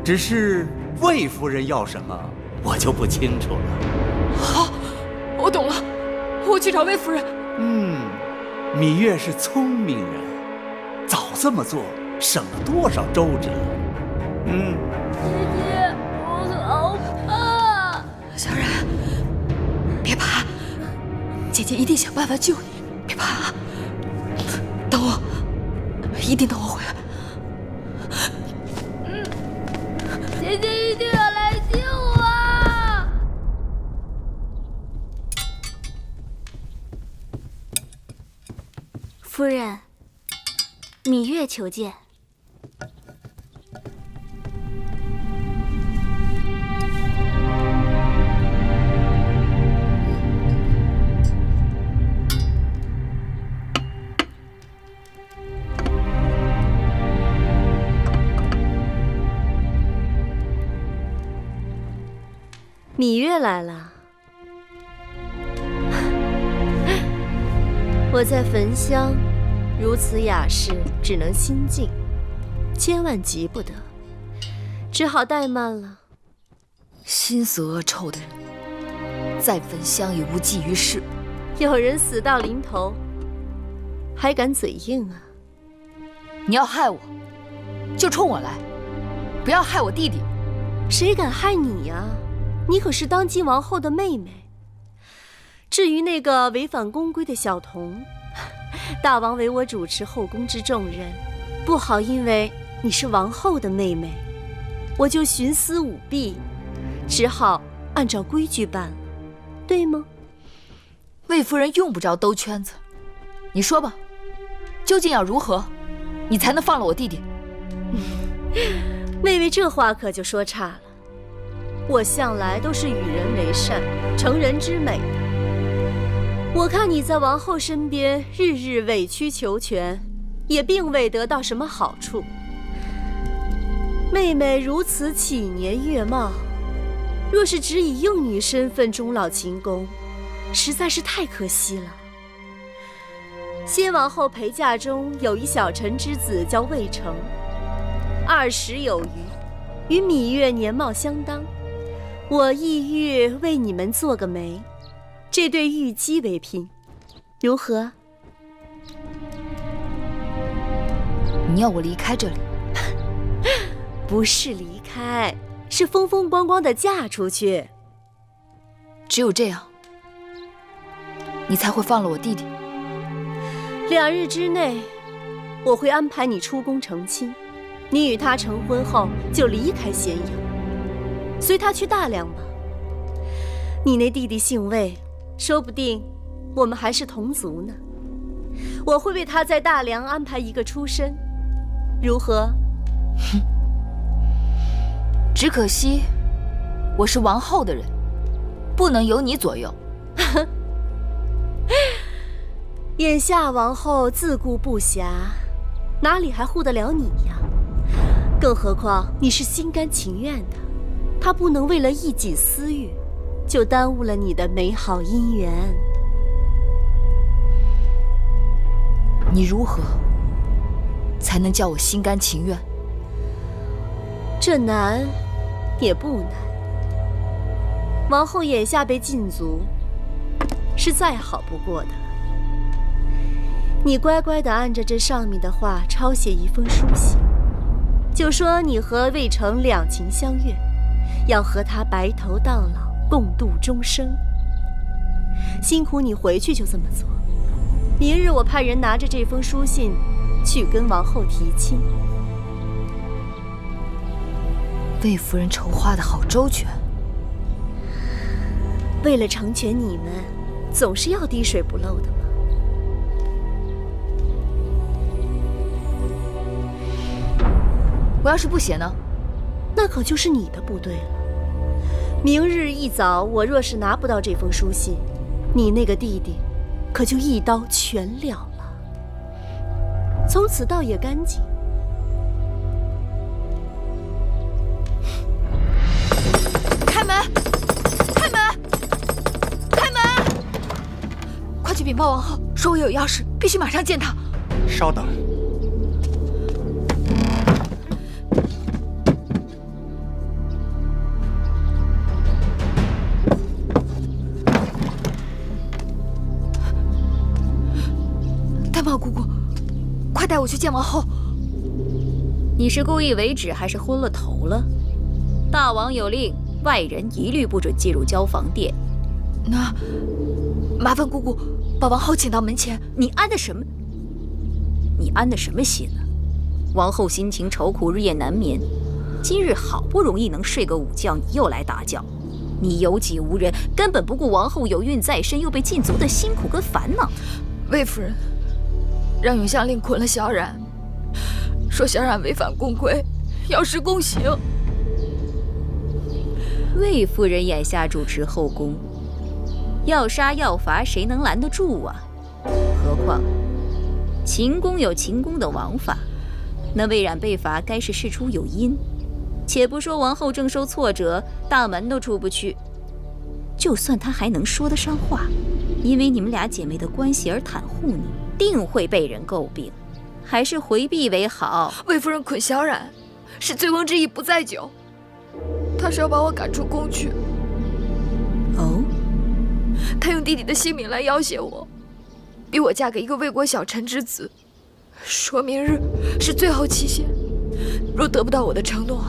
只是魏夫人要什么，我就不清楚了。好，我懂了，我去找魏夫人。芈月是聪明人，早这么做，省了多少周折。姐姐，我好怕。小冉，别怕，姐姐一定想办法救你，别怕啊！等我，一定等我回来。姐姐一定要来救我！夫人，芈月求见。芈月来了。我在焚香，如此雅事，只能心静，千万急不得，只好怠慢了。心思恶臭的人，再焚香也无济于事。有人死到临头，还敢嘴硬啊？你要害我，就冲我来，不要害我弟弟。谁敢害你呀？你可是当今王后的妹妹。至于那个违反宫规的小童，大王委我主持后宫之重任，不好因为你是王后的妹妹，我就徇私舞弊，只好按照规矩办了，对吗？魏夫人用不着兜圈子，你说吧，究竟要如何，你才能放了我弟弟？妹妹这话可就说差了，我向来都是与人为善，成人之美的。我看你在王后身边日日委曲求全，也并未得到什么好处。妹妹如此启年月貌，若是只以幼女身份终老秦宫，实在是太可惜了。先王后陪嫁中有一小臣之子叫魏成，20有余，与芈月年貌相当。我意欲为你们做个媒，这对玉姬为聘，如何？你要我离开这里？不是离开，是风风光光的嫁出去。只有这样，你才会放了我弟弟。2日之内，我会安排你出宫成亲。你与他成婚后，就离开咸阳，随他去大梁吧。你那弟弟姓魏，说不定我们还是同族呢。我会为他在大梁安排一个出身，如何？只可惜我是王后的人，不能由你左右。眼下王后自顾不暇，哪里还护得了你呀？更何况你是心甘情愿的，她不能为了一己私欲，就耽误了你的美好姻缘。你如何才能叫我心甘情愿？这难也不难。王后眼下被禁足，是再好不过的了。你乖乖地按着这上面的话抄写一封书信，就说你和魏成两情相悦，要和他白头到老，共度终生。辛苦你回去就这么做。明日我派人拿着这封书信去跟王后提亲。魏夫人筹划的好周全。为了成全你们，总是要滴水不漏的嘛。我要是不写呢？那可就是你的不对了。明日一早，我若是拿不到这封书信，你那个弟弟可就一刀全了了，从此倒也干净。开门！开门！开门！快去禀报王后，说我有要事，必须马上见她。稍等。戴帽姑姑，快带我去见王后。你是故意为止，还是昏了头了？大王有令，外人一律不准进入交房殿。那麻烦姑姑把王后请到门前。你安的什么？你安的什么心呢？王后心情愁苦，日夜难眠。今日好不容易能睡个午觉，你又来打搅。你有己无人，根本不顾王后有孕在身，又被禁足的辛苦跟烦恼。魏夫人让永相令捆了小冉，说小冉违反宫规，要施宫刑。魏夫人眼下主持后宫，要杀要罚，谁能拦得住啊？何况秦宫有秦宫的王法，那魏冉被罚，该是事出有因。且不说王后正受挫折，大门都出不去，就算她还能说得上话，因为你们俩姐妹的关系而袒护你，定会被人诟病，还是回避为好。魏夫人捆小冉，是醉翁之意不在酒，她是要把我赶出宫去。哦，她用弟弟的性命来要挟我，逼我嫁给一个魏国小臣之子，说明日是最后期限，若得不到我的承诺，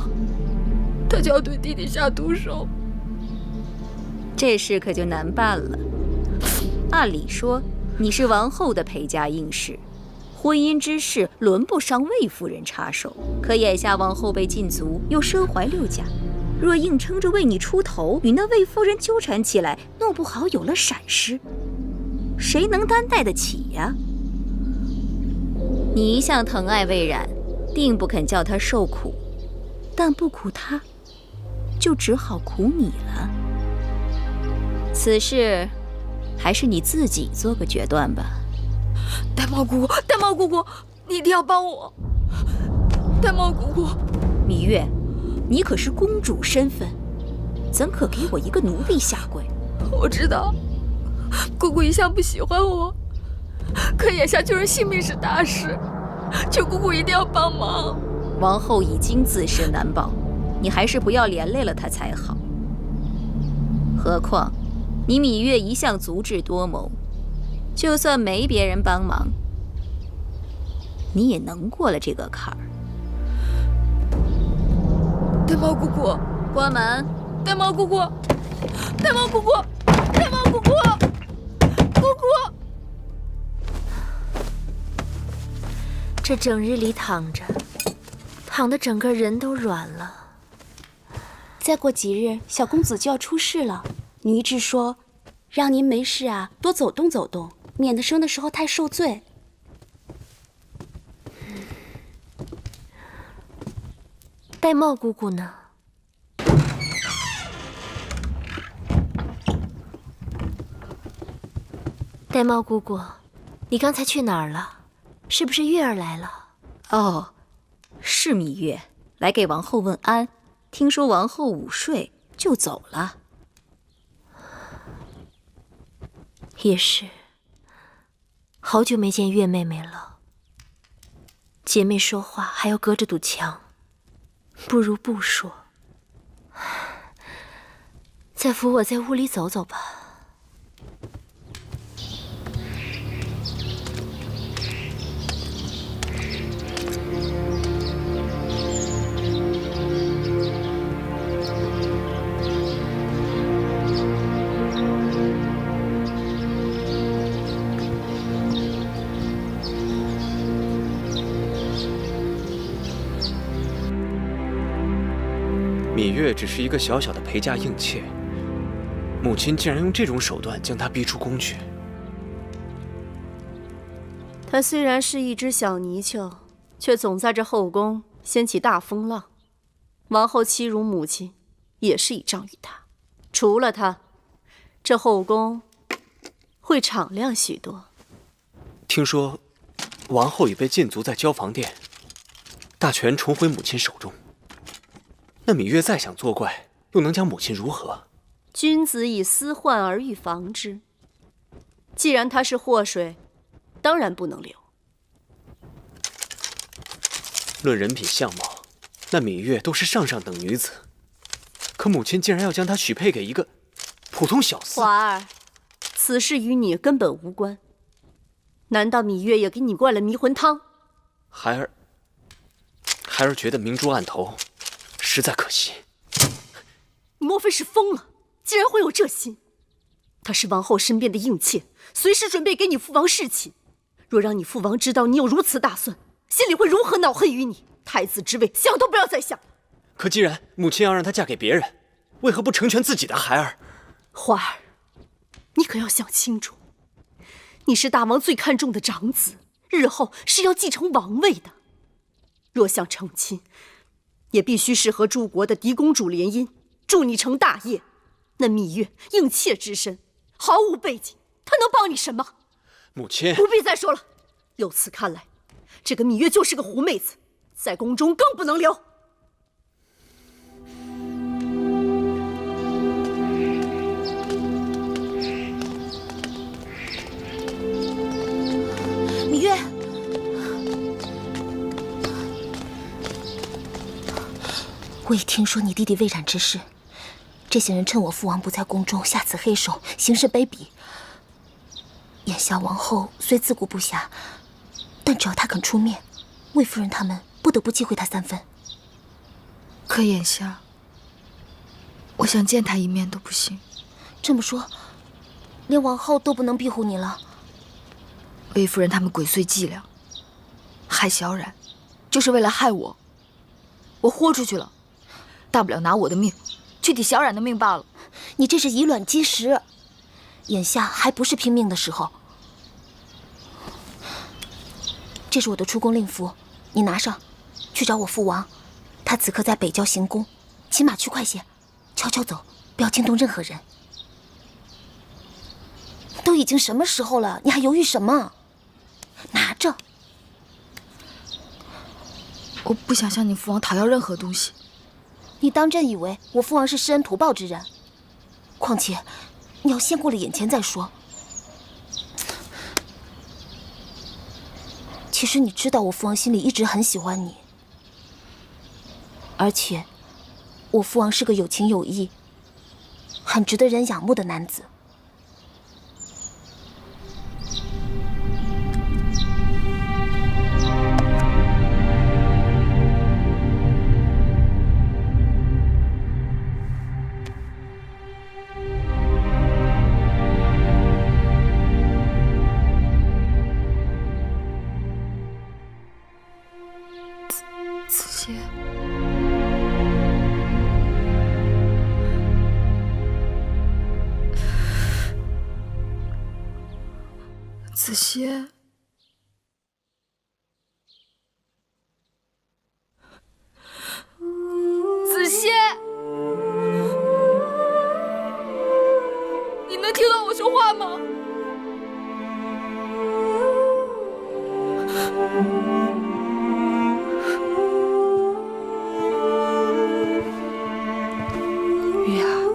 她就要对弟弟下毒手。这事可就难办了。按理说，你是王后的陪嫁应试，婚姻之事轮不上魏夫人插手。可眼下王后被禁足，又身怀6甲，若硬撑着为你出头，与那魏夫人纠缠起来，弄不好有了闪失，谁能担待得起呀？你一向疼爱魏冉，定不肯叫她受苦，但不苦她，就只好苦你了。此事还是你自己做个决断吧。戴帽姑姑，戴帽姑姑，你一定要帮我。戴帽姑姑，芈月，你可是公主身份，怎可给我一个奴婢下跪？我知道，姑姑一向不喜欢我，可眼下救人性命是大事，求姑姑一定要帮忙。王后已经自身难保，你还是不要连累了她才好。何况你芈月一向足智多谋，就算没别人帮忙，你也能过了这个坎儿。戴帽姑姑，关门！戴帽姑姑，戴帽姑姑，戴帽姑姑，姑姑。这整日里躺着，躺得整个人都软了。再过几日，小公子就要出世了。女医治说，让您没事啊，多走动走动，免得生的时候太受罪。戴帽姑姑呢？戴帽姑姑，你刚才去哪儿了？是不是月儿来了？哦，是芈月，来给王后问安。听说王后午睡就走了。也是，好久没见月妹妹了。姐妹说话还要隔着堵墙，不如不说。再扶我在屋里走走吧。芈月只是一个小小的陪嫁应妾，母亲竟然用这种手段将他逼出宫去。他虽然是一只小泥鳅，却总在这后宫掀起大风浪。王后欺辱母亲，也是倚仗于他。除了他，这后宫会敞亮许多。听说，王后已被禁足在交房殿，大权重回母亲手中。那芈月再想作怪，又能将母亲如何？君子以私患而预防之。既然他是祸水，当然不能留。论人品相貌，那芈月都是上等女子，可母亲竟然要将她许配给一个普通小厮。华儿，此事与你根本无关。难道芈月也给你灌了迷魂汤？孩儿觉得明珠暗投，实在可惜。你莫非是疯了？竟然会有这心！她是王后身边的硬妾，随时准备给你父王侍寝。若让你父王知道你有如此打算，心里会如何恼恨于你？太子之位，想都不要再想。可既然母亲要让她嫁给别人，为何不成全自己的孩儿？花儿，你可要想清楚，你是大王最看重的长子，日后是要继承王位的。若想成亲，也必须是和诸国的嫡公主联姻，助你成大业。那芈月应妾之身，毫无背景，她能帮你什么？母亲，不必再说了。由此看来，这个芈月就是个狐妹子，在宫中更不能留。芈月，我已听说你弟弟未染之事，这些人趁我父王不在宫中下此黑手，行事卑鄙。眼下王后虽自顾不暇，但只要她肯出面，魏夫人他们不得不忌讳她3分。可眼下，我想见他一面都不行。这么说，连王后都不能庇护你了？魏夫人他们鬼祟伎俩，害小冉，就是为了害我。我豁出去了，大不了拿我的命去抵小冉的命罢了。你这是以卵击石，眼下还不是拼命的时候。这是我的出宫令符，你拿上，去找我父王。他此刻在北郊行宫，骑马去快些，悄悄走，不要惊动任何人。都已经什么时候了，你还犹豫什么？拿着。我不想向你父王讨要任何东西。你当真以为我父王是施恩图报之人？况且，你要先过了眼前再说。其实你知道，我父王心里一直很喜欢你，而且，我父王是个有情有义、很值得人仰慕的男子。子歇，子歇，你能听到我说话吗？月儿。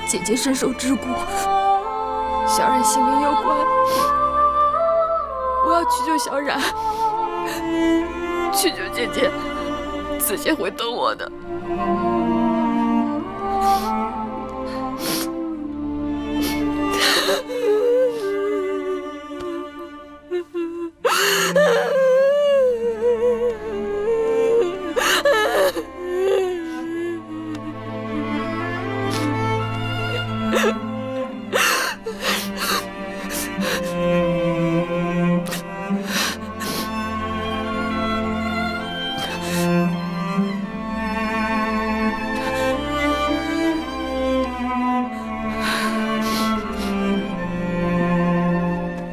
姐姐身受桎梏，小冉性命攸关，我要去救小冉，去救姐姐，子歇会等我的。